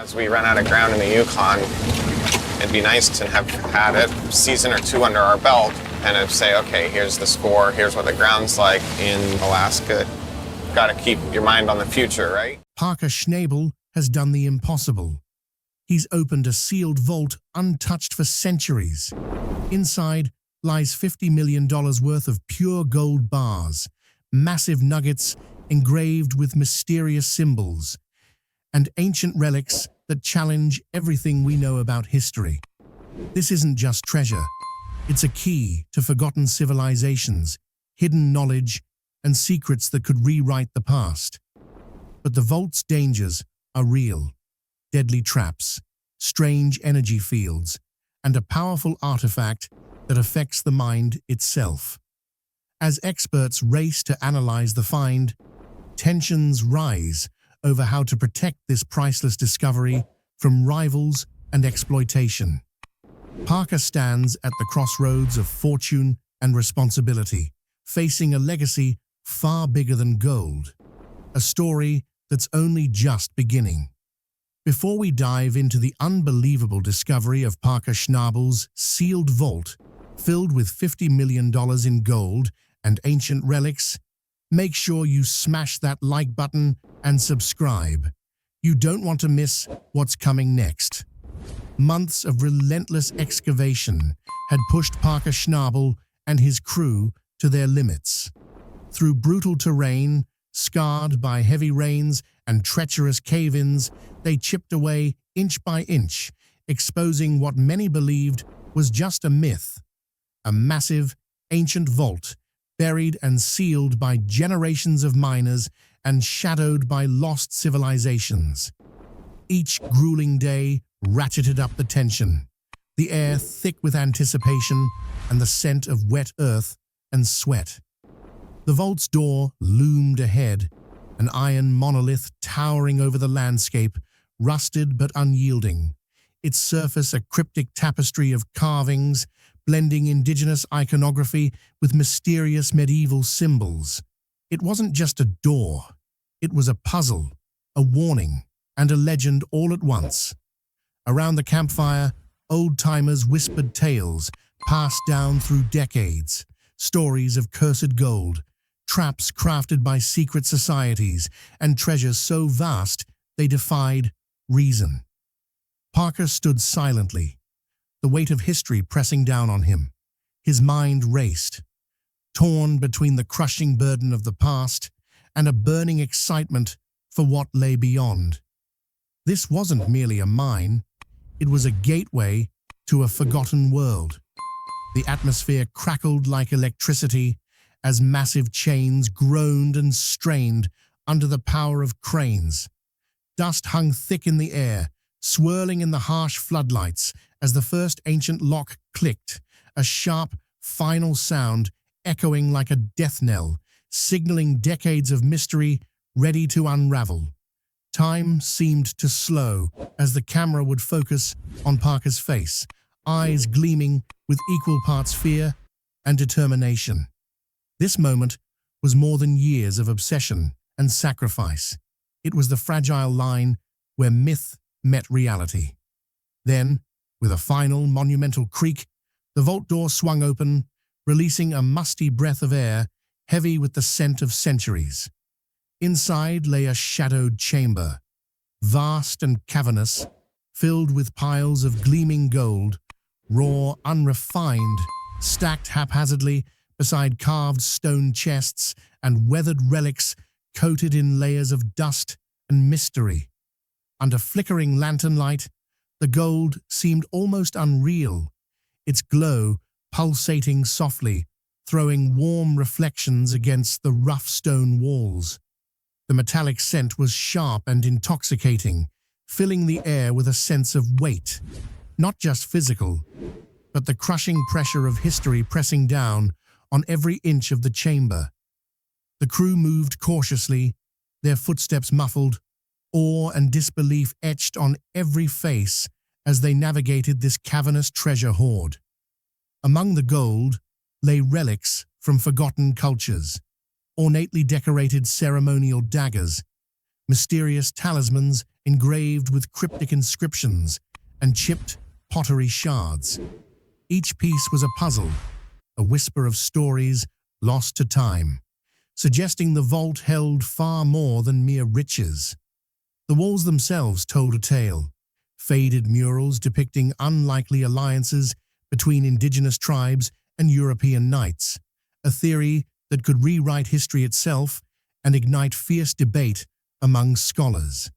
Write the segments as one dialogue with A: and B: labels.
A: As we run out of ground in the Yukon, it'd be nice to have had a season or two under our belt and to say, okay, here's the score, here's what the ground's like in Alaska. Got to keep your mind on the future, right?
B: Parker Schnabel has done the impossible. He's opened a sealed vault untouched for centuries. Inside lies $50 million worth of pure gold bars, massive nuggets engraved with mysterious symbols, and ancient relics that challenge everything we know about history. This isn't just treasure. It's a key to forgotten civilizations, hidden knowledge, and secrets that could rewrite the past. But the vault's dangers are real. Deadly traps, strange energy fields, and a powerful artifact that affects the mind itself. As experts race to analyze the find, tensions rise over how to protect this priceless discovery from rivals and exploitation. Parker stands at the crossroads of fortune and responsibility, facing a legacy far bigger than gold, a story that's only just beginning. Before we dive into the unbelievable discovery of Parker Schnabel's sealed vault, filled with $50 million in gold and ancient relics, make sure you smash that like button and subscribe. You don't want to miss what's coming next. Months of relentless excavation had pushed Parker Schnabel and his crew to their limits. Through brutal terrain, scarred by heavy rains and treacherous cave-ins, they chipped away inch by inch, exposing what many believed was just a myth. A massive, ancient vault, buried and sealed by generations of miners and shadowed by lost civilizations. Each grueling day ratcheted up the tension, the air thick with anticipation and the scent of wet earth and sweat. The vault's door loomed ahead, an iron monolith towering over the landscape, rusted but unyielding, its surface a cryptic tapestry of carvings, blending indigenous iconography with mysterious medieval symbols. It wasn't just a door. It was a puzzle, a warning, and a legend all at once. Around the campfire, old-timers whispered tales passed down through decades, stories of cursed gold, traps crafted by secret societies, and treasures so vast they defied reason. Parker stood silently, the weight of history pressing down on him. His mind raced, torn between the crushing burden of the past and a burning excitement for what lay beyond. This wasn't merely a mine, it was a gateway to a forgotten world. The atmosphere crackled like electricity as massive chains groaned and strained under the power of cranes. Dust hung thick in the air, swirling in the harsh floodlights as the first ancient lock clicked, a sharp, final sound echoing like a death knell, signaling decades of mystery ready to unravel. Time seemed to slow as the camera would focus on Parker's face, eyes gleaming with equal parts fear and determination. This moment was more than years of obsession and sacrifice. It was the fragile line where myth met reality. Then, with a final monumental creak, the vault door swung open, releasing a musty breath of air, heavy with the scent of centuries. Inside lay a shadowed chamber, vast and cavernous, filled with piles of gleaming gold, raw, unrefined, stacked haphazardly beside carved stone chests and weathered relics coated in layers of dust and mystery. Under flickering lantern light, the gold seemed almost unreal, its glow pulsating softly, throwing warm reflections against the rough stone walls. The metallic scent was sharp and intoxicating, filling the air with a sense of weight, not just physical, but the crushing pressure of history pressing down on every inch of the chamber. The crew moved cautiously, their footsteps muffled, awe and disbelief etched on every face as they navigated this cavernous treasure hoard. Among the gold lay relics from forgotten cultures, ornately decorated ceremonial daggers, mysterious talismans engraved with cryptic inscriptions and chipped pottery shards. Each piece was a puzzle, a whisper of stories lost to time, suggesting the vault held far more than mere riches. The walls themselves told a tale, faded murals depicting unlikely alliances between indigenous tribes and European knights, a theory that could rewrite history itself and ignite fierce debate among scholars.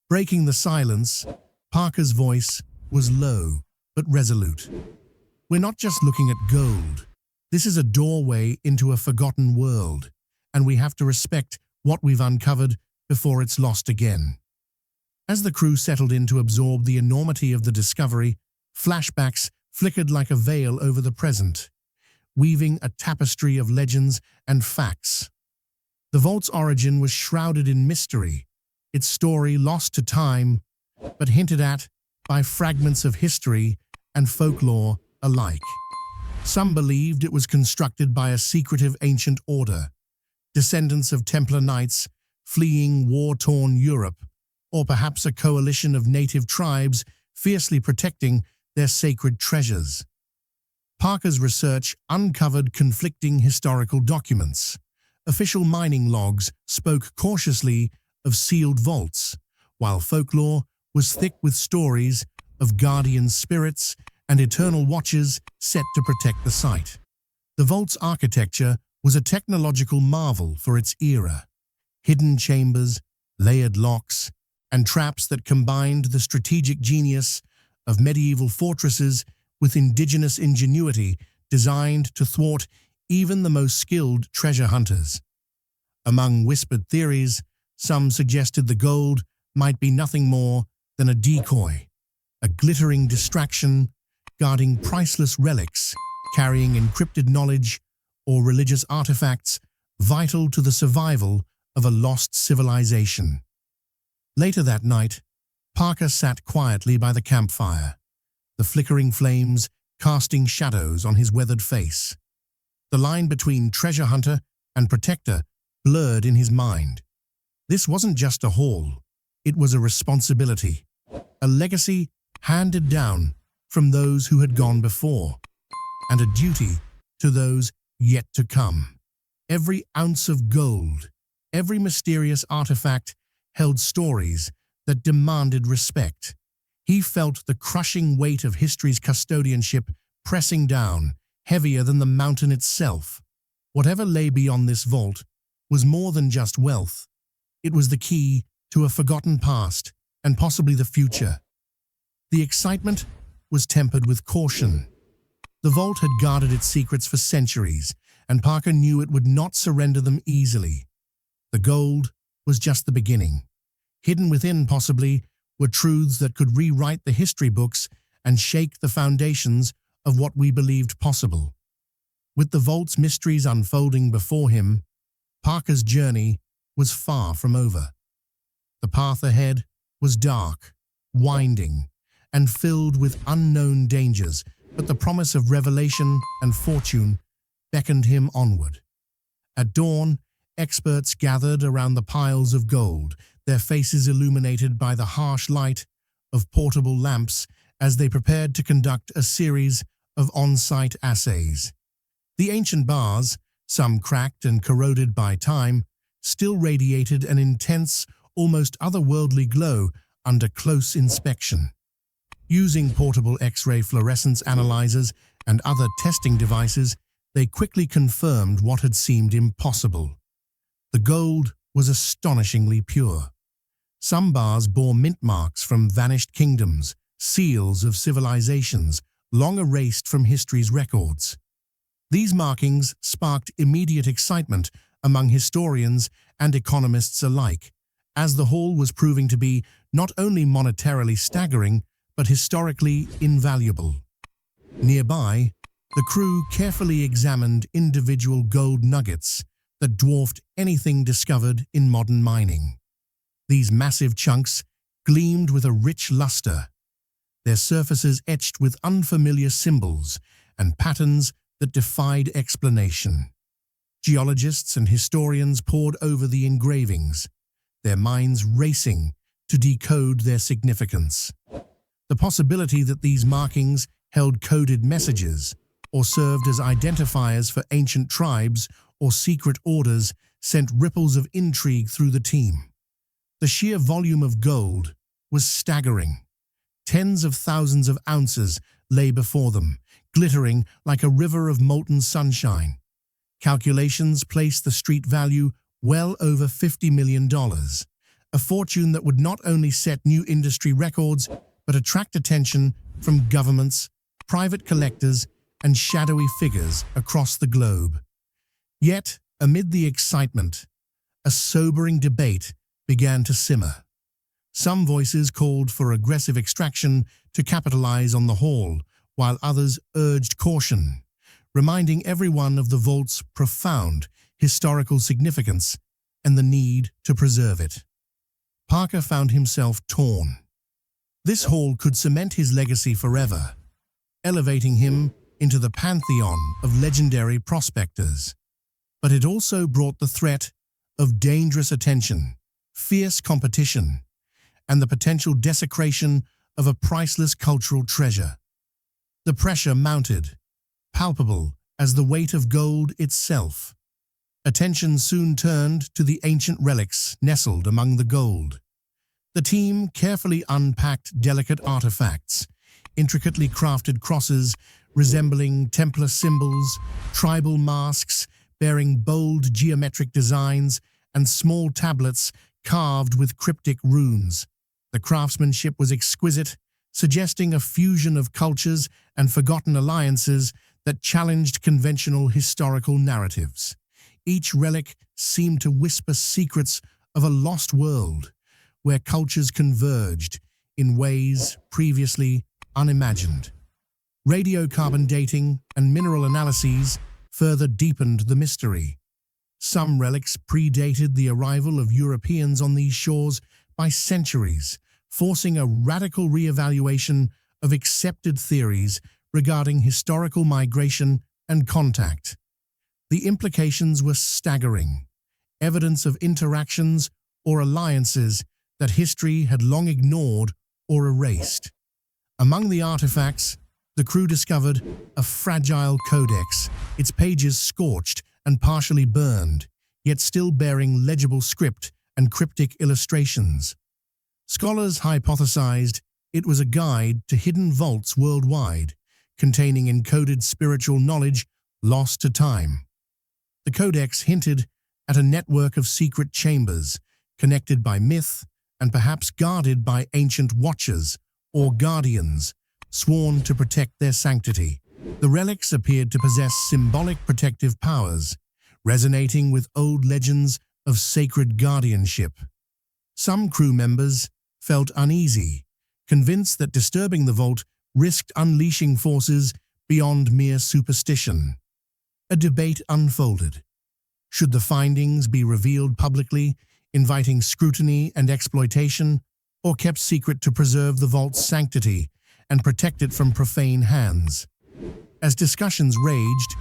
B: Breaking the silence, Parker's voice was low but resolute. We're not just looking at gold. This is a doorway into a forgotten world, and we have to respect what we've uncovered before it's lost again. As the crew settled in to absorb the enormity of the discovery, flashbacks flickered like a veil over the present, weaving a tapestry of legends and facts. The vault's origin was shrouded in mystery, its story lost to time, but hinted at by fragments of history and folklore alike. Some believed it was constructed by a secretive ancient order, descendants of Templar knights fleeing war-torn Europe, or perhaps a coalition of native tribes fiercely protecting their sacred treasures. Parker's research uncovered conflicting historical documents. Official mining logs spoke cautiously of sealed vaults, while folklore was thick with stories of guardian spirits and eternal watchers set to protect the site. The vault's architecture was a technological marvel for its era. Hidden chambers, layered locks, and traps that combined the strategic genius of medieval fortresses with indigenous ingenuity designed to thwart even the most skilled treasure hunters. Among whispered theories, some suggested the gold might be nothing more than a decoy, a glittering distraction guarding priceless relics, carrying encrypted knowledge or religious artifacts vital to the survival of a lost civilization. Later that night, Parker sat quietly by the campfire, the flickering flames casting shadows on his weathered face. The line between treasure hunter and protector blurred in his mind. This wasn't just a haul, it was a responsibility, a legacy handed down from those who had gone before, and a duty to those yet to come. Every ounce of gold, every mysterious artifact held stories that demanded respect. He felt the crushing weight of history's custodianship pressing down, heavier than the mountain itself. Whatever lay beyond this vault was more than just wealth. It was the key to a forgotten past and possibly the future. The excitement was tempered with caution. The vault had guarded its secrets for centuries, and Parker knew it would not surrender them easily. The gold was just the beginning. Hidden within, possibly, were truths that could rewrite the history books and shake the foundations of what we believed possible. With the vault's mysteries unfolding before him, Parker's journey was far from over. The path ahead was dark, winding, and filled with unknown dangers, but the promise of revelation and fortune beckoned him onward. At dawn, experts gathered around the piles of gold, their faces illuminated by the harsh light of portable lamps as they prepared to conduct a series of on-site assays. The ancient bars, some cracked and corroded by time, still radiated an intense, almost otherworldly glow under close inspection. Using portable X-ray fluorescence analyzers and other testing devices, they quickly confirmed what had seemed impossible. The gold was astonishingly pure. Some bars bore mint marks from vanished kingdoms, seals of civilizations long erased from history's records. These markings sparked immediate excitement among historians and economists alike, as the haul was proving to be not only monetarily staggering, but historically invaluable. Nearby, the crew carefully examined individual gold nuggets that dwarfed anything discovered in modern mining. These massive chunks gleamed with a rich luster, their surfaces etched with unfamiliar symbols and patterns that defied explanation. Geologists and historians pored over the engravings, their minds racing to decode their significance. The possibility that these markings held coded messages or served as identifiers for ancient tribes or secret orders sent ripples of intrigue through the team. The sheer volume of gold was staggering. Tens of thousands of ounces lay before them, glittering like a river of molten sunshine. Calculations placed the street value well over $50 million, a fortune that would not only set new industry records, but attract attention from governments, private collectors, and shadowy figures across the globe. Yet, amid the excitement, a sobering debate began to simmer. Some voices called for aggressive extraction to capitalize on the haul, while others urged caution, reminding everyone of the vault's profound historical significance and the need to preserve it. Parker found himself torn. This haul could cement his legacy forever, elevating him into the pantheon of legendary prospectors. But it also brought the threat of dangerous attention, fierce competition, and the potential desecration of a priceless cultural treasure. The pressure mounted, palpable as the weight of gold itself. Attention soon turned to the ancient relics nestled among the gold. The team carefully unpacked delicate artifacts, intricately crafted crosses resembling Templar symbols, tribal masks bearing bold geometric designs, and small tablets carved with cryptic runes. The craftsmanship was exquisite, suggesting a fusion of cultures and forgotten alliances that challenged conventional historical narratives. Each relic seemed to whisper secrets of a lost world, where cultures converged in ways previously unimagined. Radiocarbon dating and mineral analyses further deepened the mystery. Some relics predated the arrival of Europeans on these shores by centuries, forcing a radical re-evaluation of accepted theories regarding historical migration and contact. The implications were staggering, evidence of interactions or alliances that history had long ignored or erased. Among the artifacts, the crew discovered a fragile codex, its pages scorched and partially burned, yet still bearing legible script and cryptic illustrations. Scholars hypothesized it was a guide to hidden vaults worldwide, containing encoded spiritual knowledge lost to time. The codex hinted at a network of secret chambers, connected by myth and perhaps guarded by ancient watchers or guardians, sworn to protect their sanctity. The relics appeared to possess symbolic protective powers, resonating with old legends of sacred guardianship. Some crew members felt uneasy, convinced that disturbing the vault risked unleashing forces beyond mere superstition. A debate unfolded. Should the findings be revealed publicly, inviting scrutiny and exploitation, or kept secret to preserve the vault's sanctity and protect it from profane hands? As discussions raged,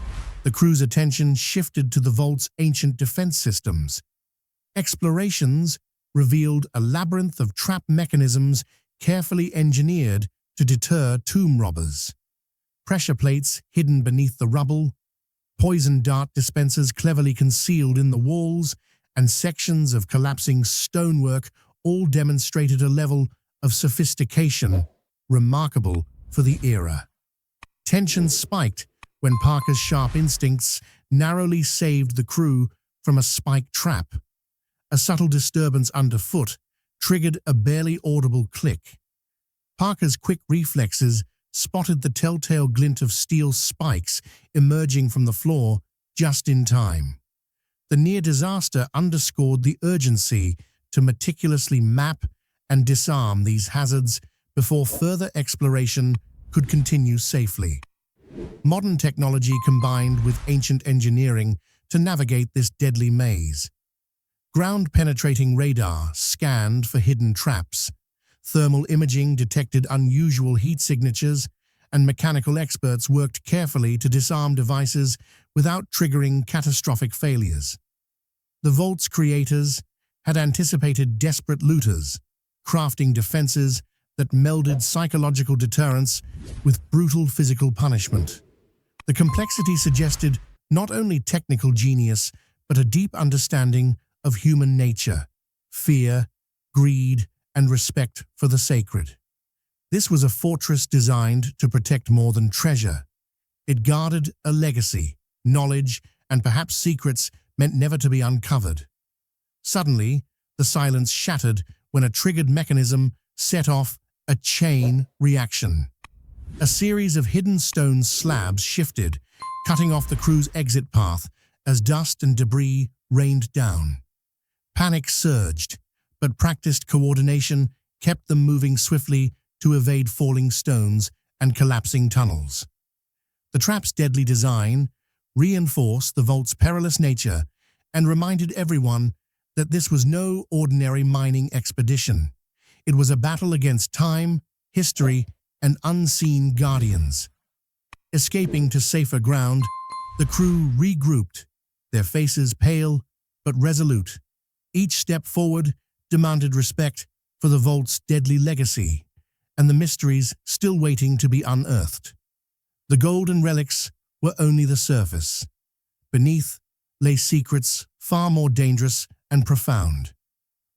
B: the crew's attention shifted to the vault's ancient defense systems. Explorations revealed a labyrinth of trap mechanisms carefully engineered to deter tomb robbers. Pressure plates hidden beneath the rubble, poison dart dispensers cleverly concealed in the walls, and sections of collapsing stonework all demonstrated a level of sophistication remarkable for the era. Tension spiked when Parker's sharp instincts narrowly saved the crew from a spike trap. A subtle disturbance underfoot triggered a barely audible click. Parker's quick reflexes spotted the telltale glint of steel spikes emerging from the floor just in time. The near disaster underscored the urgency to meticulously map and disarm these hazards before further exploration could continue safely. Modern technology combined with ancient engineering to navigate this deadly maze. Ground-penetrating radar scanned for hidden traps. Thermal imaging detected unusual heat signatures, and mechanical experts worked carefully to disarm devices without triggering catastrophic failures. The vault's creators had anticipated desperate looters, crafting defenses that melded psychological deterrence with brutal physical punishment. The complexity suggested not only technical genius, but a deep understanding of human nature, fear, greed, and respect for the sacred. This was a fortress designed to protect more than treasure. It guarded a legacy, knowledge, and perhaps secrets meant never to be uncovered. Suddenly, the silence shattered when a triggered mechanism set off a chain reaction. A series of hidden stone slabs shifted, cutting off the crew's exit path as dust and debris rained down. Panic surged, but practiced coordination kept them moving swiftly to evade falling stones and collapsing tunnels. The trap's deadly design reinforced the vault's perilous nature and reminded everyone that this was no ordinary mining expedition. It was a battle against time, history, and unseen guardians. Escaping to safer ground, the crew regrouped, their faces pale but resolute. Each step forward demanded respect for the vault's deadly legacy and the mysteries still waiting to be unearthed. The golden relics were only the surface. Beneath lay secrets far more dangerous and profound.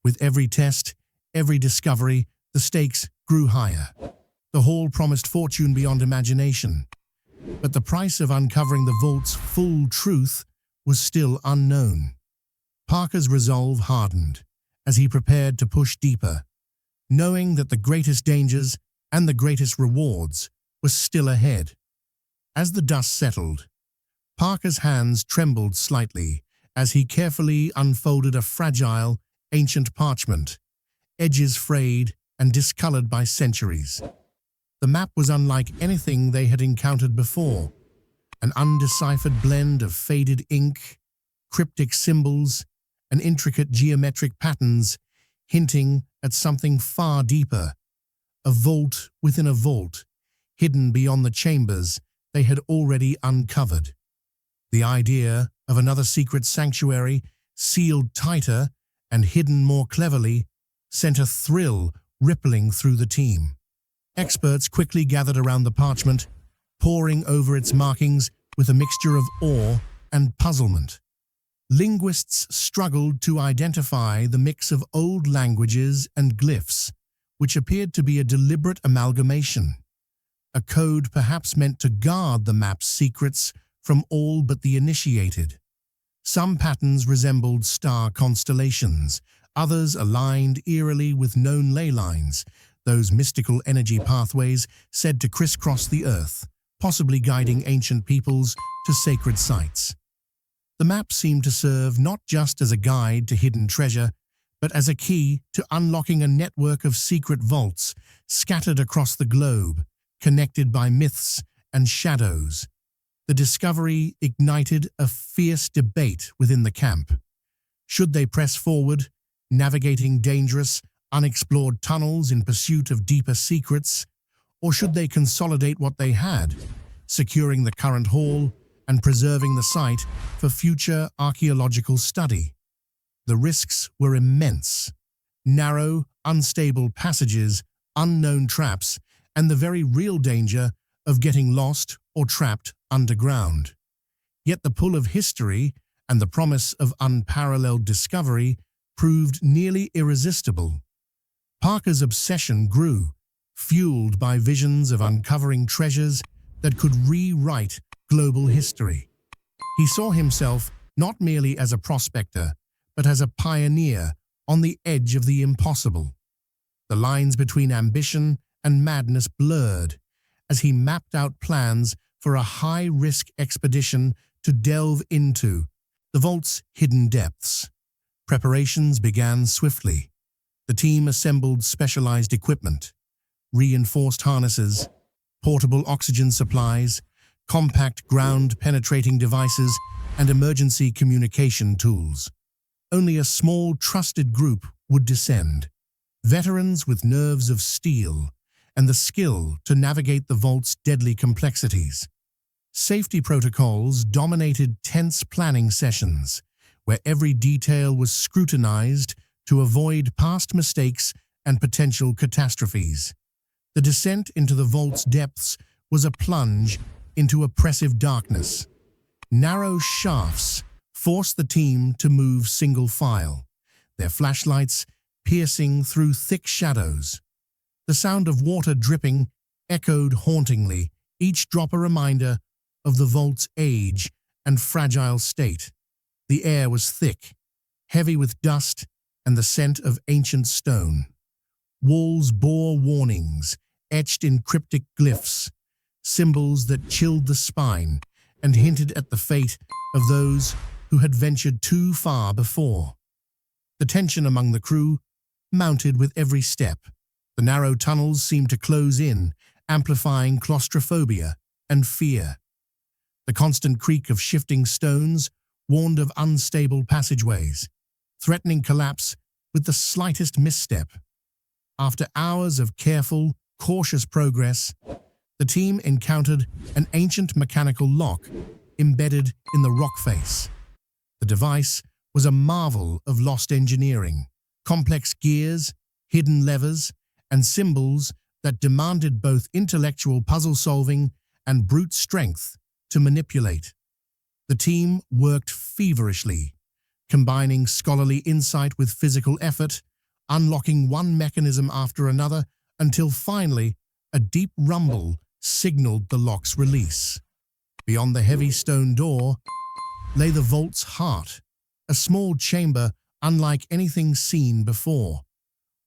B: With every test, every discovery, the stakes grew higher. The haul promised fortune beyond imagination, but the price of uncovering the vault's full truth was still unknown. Parker's resolve hardened as he prepared to push deeper, knowing that the greatest dangers and the greatest rewards were still ahead. As the dust settled, Parker's hands trembled slightly as he carefully unfolded a fragile, ancient parchment, edges frayed and discolored by centuries. The map was unlike anything they had encountered before, an undeciphered blend of faded ink, cryptic symbols, and intricate geometric patterns hinting at something far deeper, a vault within a vault, hidden beyond the chambers they had already uncovered. The idea of another secret sanctuary, sealed tighter and hidden more cleverly, sent a thrill rippling through the team. Experts quickly gathered around the parchment, poring over its markings with a mixture of awe and puzzlement. Linguists struggled to identify the mix of old languages and glyphs, which appeared to be a deliberate amalgamation, a code perhaps meant to guard the map's secrets from all but the initiated. Some patterns resembled star constellations, others aligned eerily with known ley lines, those mystical energy pathways said to crisscross the earth, possibly guiding ancient peoples to sacred sites. The map seemed to serve not just as a guide to hidden treasure, but as a key to unlocking a network of secret vaults scattered across the globe, connected by myths and shadows. The discovery ignited a fierce debate within the camp. Should they press forward, navigating dangerous, unexplored tunnels in pursuit of deeper secrets, or should they consolidate what they had, securing the current haul and preserving the site for future archaeological study? The risks were immense. Narrow, unstable passages, unknown traps, and the very real danger of getting lost or trapped underground. Yet the pull of history and the promise of unparalleled discovery proved nearly irresistible. Parker's obsession grew, fueled by visions of uncovering treasures that could rewrite global history. He saw himself not merely as a prospector, but as a pioneer on the edge of the impossible. The lines between ambition and madness blurred as he mapped out plans for a high-risk expedition to delve into the vault's hidden depths. Preparations began swiftly. The team assembled specialized equipment, reinforced harnesses, portable oxygen supplies, compact ground-penetrating devices, and emergency communication tools. Only a small, trusted group would descend, veterans with nerves of steel and the skill to navigate the vault's deadly complexities. Safety protocols dominated tense planning sessions, where every detail was scrutinized to avoid past mistakes and potential catastrophes. The descent into the vault's depths was a plunge into oppressive darkness. Narrow shafts forced the team to move single file, their flashlights piercing through thick shadows. The sound of water dripping echoed hauntingly, each drop a reminder of the vault's age and fragile state. The air was thick, heavy with dust and the scent of ancient stone. Walls bore warnings, etched in cryptic glyphs, symbols that chilled the spine and hinted at the fate of those who had ventured too far before. The tension among the crew mounted with every step. The narrow tunnels seemed to close in, amplifying claustrophobia and fear. The constant creak of shifting stones warned of unstable passageways, threatening collapse with the slightest misstep. After hours of careful, cautious progress, the team encountered an ancient mechanical lock embedded in the rock face. The device was a marvel of lost engineering, complex gears, hidden levers, and symbols that demanded both intellectual puzzle-solving and brute strength to manipulate. The team worked feverishly, combining scholarly insight with physical effort, unlocking one mechanism after another until finally a deep rumble signaled the lock's release. Beyond the heavy stone door lay the vault's heart, a small chamber unlike anything seen before.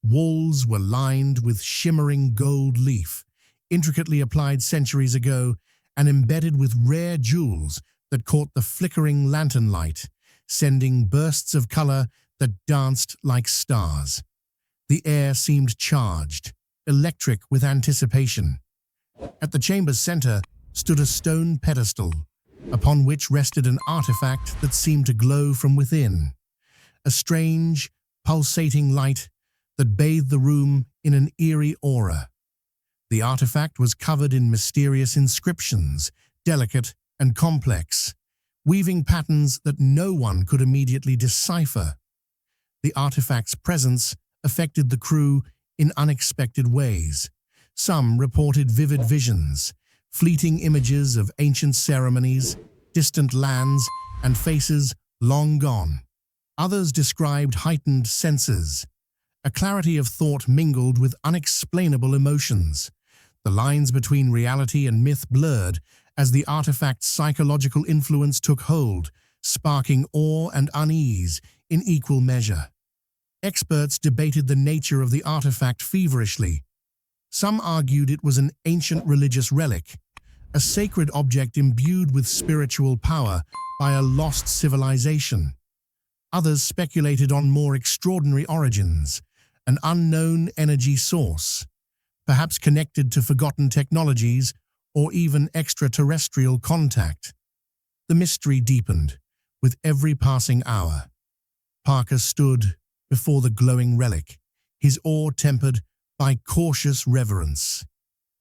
B: Walls were lined with shimmering gold leaf, intricately applied centuries ago and embedded with rare jewels that caught the flickering lantern light, sending bursts of color that danced like stars. The air seemed charged, electric with anticipation. At the chamber's center stood a stone pedestal, upon which rested an artifact that seemed to glow from within. A strange, pulsating light that bathed the room in an eerie aura. The artifact was covered in mysterious inscriptions, delicate and complex, weaving patterns that no one could immediately decipher. The artifact's presence affected the crew in unexpected ways. Some reported vivid visions, fleeting images of ancient ceremonies, distant lands, and faces long gone. Others described heightened senses, a clarity of thought mingled with unexplainable emotions. The lines between reality and myth blurred as the artifact's psychological influence took hold, sparking awe and unease in equal measure. Experts debated the nature of the artifact feverishly. Some argued it was an ancient religious relic, a sacred object imbued with spiritual power by a lost civilization. Others speculated on more extraordinary origins, an unknown energy source, perhaps connected to forgotten technologies or even extraterrestrial contact. The mystery deepened with every passing hour. Parker stood before the glowing relic, his awe tempered by cautious reverence.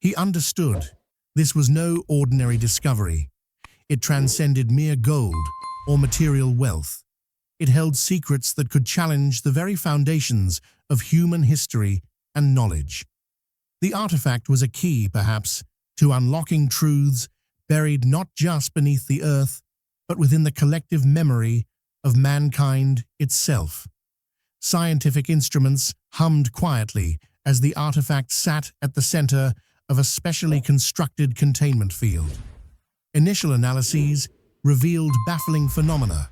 B: He understood this was no ordinary discovery. It transcended mere gold or material wealth. It held secrets that could challenge the very foundations of human history and knowledge. The artifact was a key, perhaps, to unlocking truths buried not just beneath the earth, but within the collective memory of mankind itself. Scientific instruments hummed quietly as the artifact sat at the center of a specially constructed containment field. Initial analyses revealed baffling phenomena.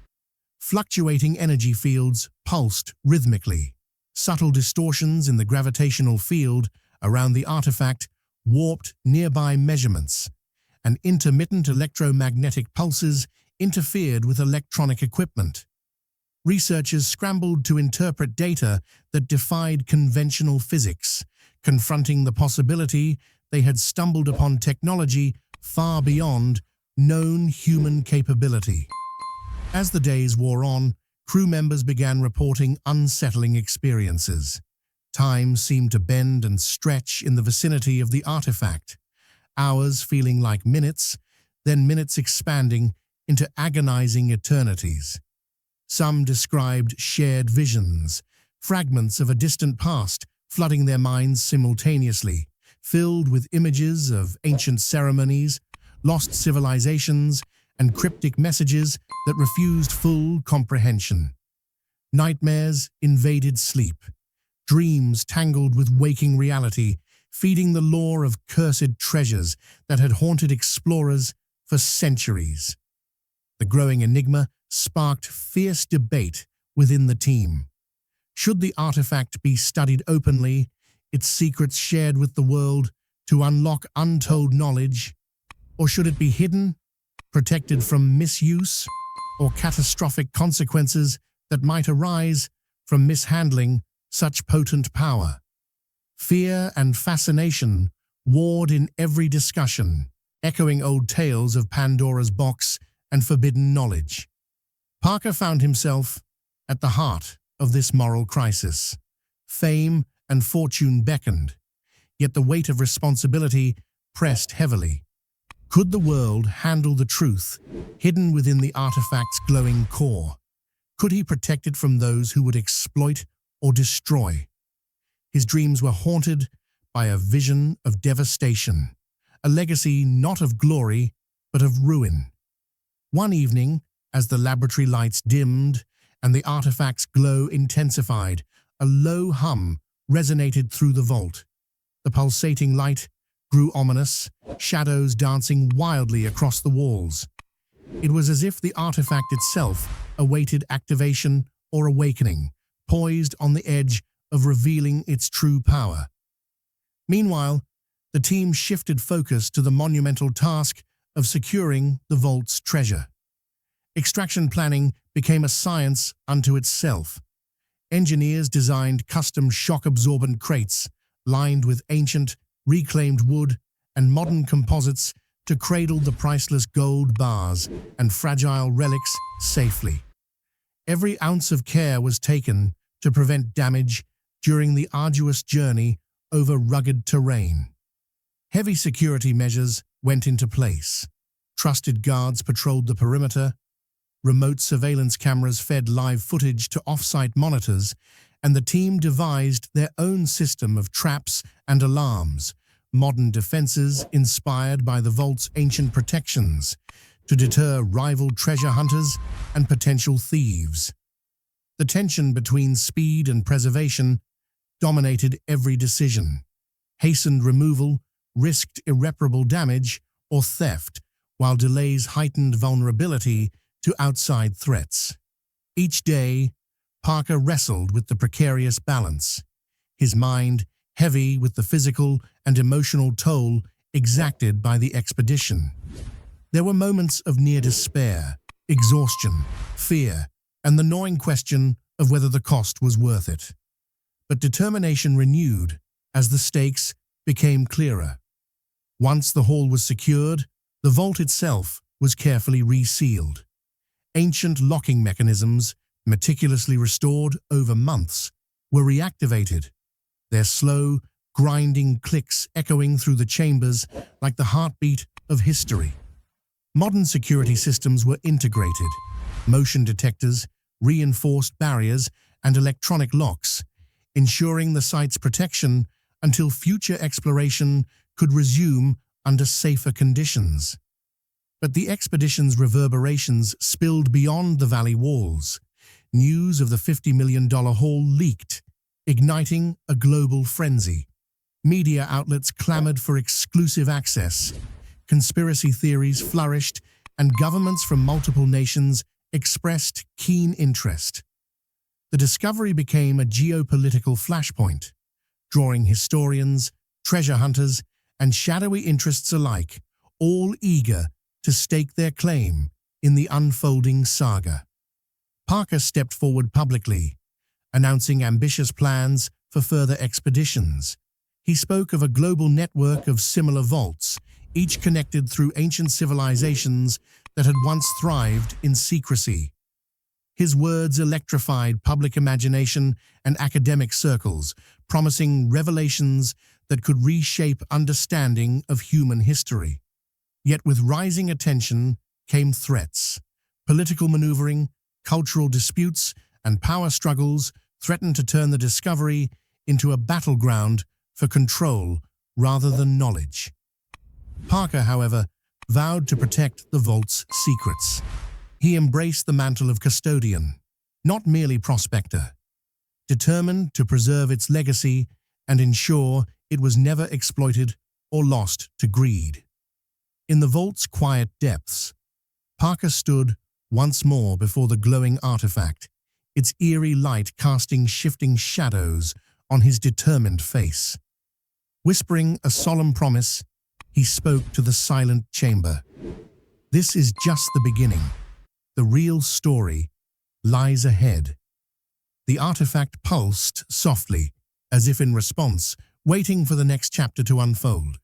B: Fluctuating energy fields pulsed rhythmically. Subtle distortions in the gravitational field around the artifact warped nearby measurements, and intermittent electromagnetic pulses interfered with electronic equipment. Researchers scrambled to interpret data that defied conventional physics, confronting the possibility they had stumbled upon technology far beyond known human capability. As the days wore on, crew members began reporting unsettling experiences. Time seemed to bend and stretch in the vicinity of the artifact, hours feeling like minutes, then minutes expanding into agonizing eternities. Some described shared visions, fragments of a distant past flooding their minds simultaneously, filled with images of ancient ceremonies, lost civilizations, and cryptic messages that refused full comprehension. Nightmares invaded sleep, dreams tangled with waking reality, feeding the lore of cursed treasures that had haunted explorers for centuries. The growing enigma sparked fierce debate within the team. Should the artifact be studied openly, its secrets shared with the world to unlock untold knowledge, or should it be hidden, protected from misuse or catastrophic consequences that might arise from mishandling such potent power? Fear and fascination warred in every discussion, echoing old tales of Pandora's box and forbidden knowledge. Parker found himself at the heart of this moral crisis. Fame and fortune beckoned, yet the weight of responsibility pressed heavily. Could the world handle the truth hidden within the artifact's glowing core? Could he protect it from those who would exploit or destroy? His dreams were haunted by a vision of devastation, a legacy not of glory, but of ruin. One evening, as the laboratory lights dimmed and the artifact's glow intensified, a low hum resonated through the vault. The pulsating light grew ominous, shadows dancing wildly across the walls. It was as if the artifact itself awaited activation or awakening, poised on the edge of revealing its true power. Meanwhile, the team shifted focus to the monumental task of securing the vault's treasure. Extraction planning became a science unto itself. Engineers designed custom shock-absorbent crates lined with ancient, reclaimed wood and modern composites to cradle the priceless gold bars and fragile relics safely. Every ounce of care was taken to prevent damage during the arduous journey over rugged terrain. Heavy security measures went into place. Trusted guards patrolled the perimeter, remote surveillance cameras fed live footage to off-site monitors, and the team devised their own system of traps and alarms, modern defenses inspired by the vault's ancient protections, to deter rival treasure hunters and potential thieves. The tension between speed and preservation dominated every decision. Hastened removal risked irreparable damage or theft, while delays heightened vulnerability to outside threats. Each day, Parker wrestled with the precarious balance, his mind heavy with the physical and emotional toll exacted by the expedition. There were moments of near despair, exhaustion, fear, and the gnawing question of whether the cost was worth it. But determination renewed as the stakes became clearer. Once the haul was secured, the vault itself was carefully resealed. Ancient locking mechanisms, meticulously restored over months, were reactivated, their slow, grinding clicks echoing through the chambers like the heartbeat of history. Modern security systems were integrated: motion detectors, reinforced barriers, and electronic locks, ensuring the site's protection until future exploration could resume under safer conditions. But the expedition's reverberations spilled beyond the valley walls. News of the $50 million haul leaked, igniting a global frenzy. Media outlets clamored for exclusive access. Conspiracy theories flourished, and governments from multiple nations expressed keen interest. The discovery became a geopolitical flashpoint, drawing historians, treasure hunters, and shadowy interests alike, all eager to stake their claim in the unfolding saga. Parker stepped forward publicly, announcing ambitious plans for further expeditions. He spoke of a global network of similar vaults, each connected through ancient civilizations that had once thrived in secrecy. His words electrified public imagination and academic circles, promising revelations that could reshape understanding of human history. Yet with rising attention came threats. Political maneuvering, cultural disputes, and power struggles threatened to turn the discovery into a battleground for control rather than knowledge. Parker, however, vowed to protect the vault's secrets. He embraced the mantle of custodian, not merely prospector, determined to preserve its legacy and ensure it was never exploited or lost to greed. In the vault's quiet depths, Parker stood once more before the glowing artifact, its eerie light casting shifting shadows on his determined face. Whispering a solemn promise, he spoke to the silent chamber. This is just the beginning. The real story lies ahead. The artifact pulsed softly, as if in response, waiting for the next chapter to unfold.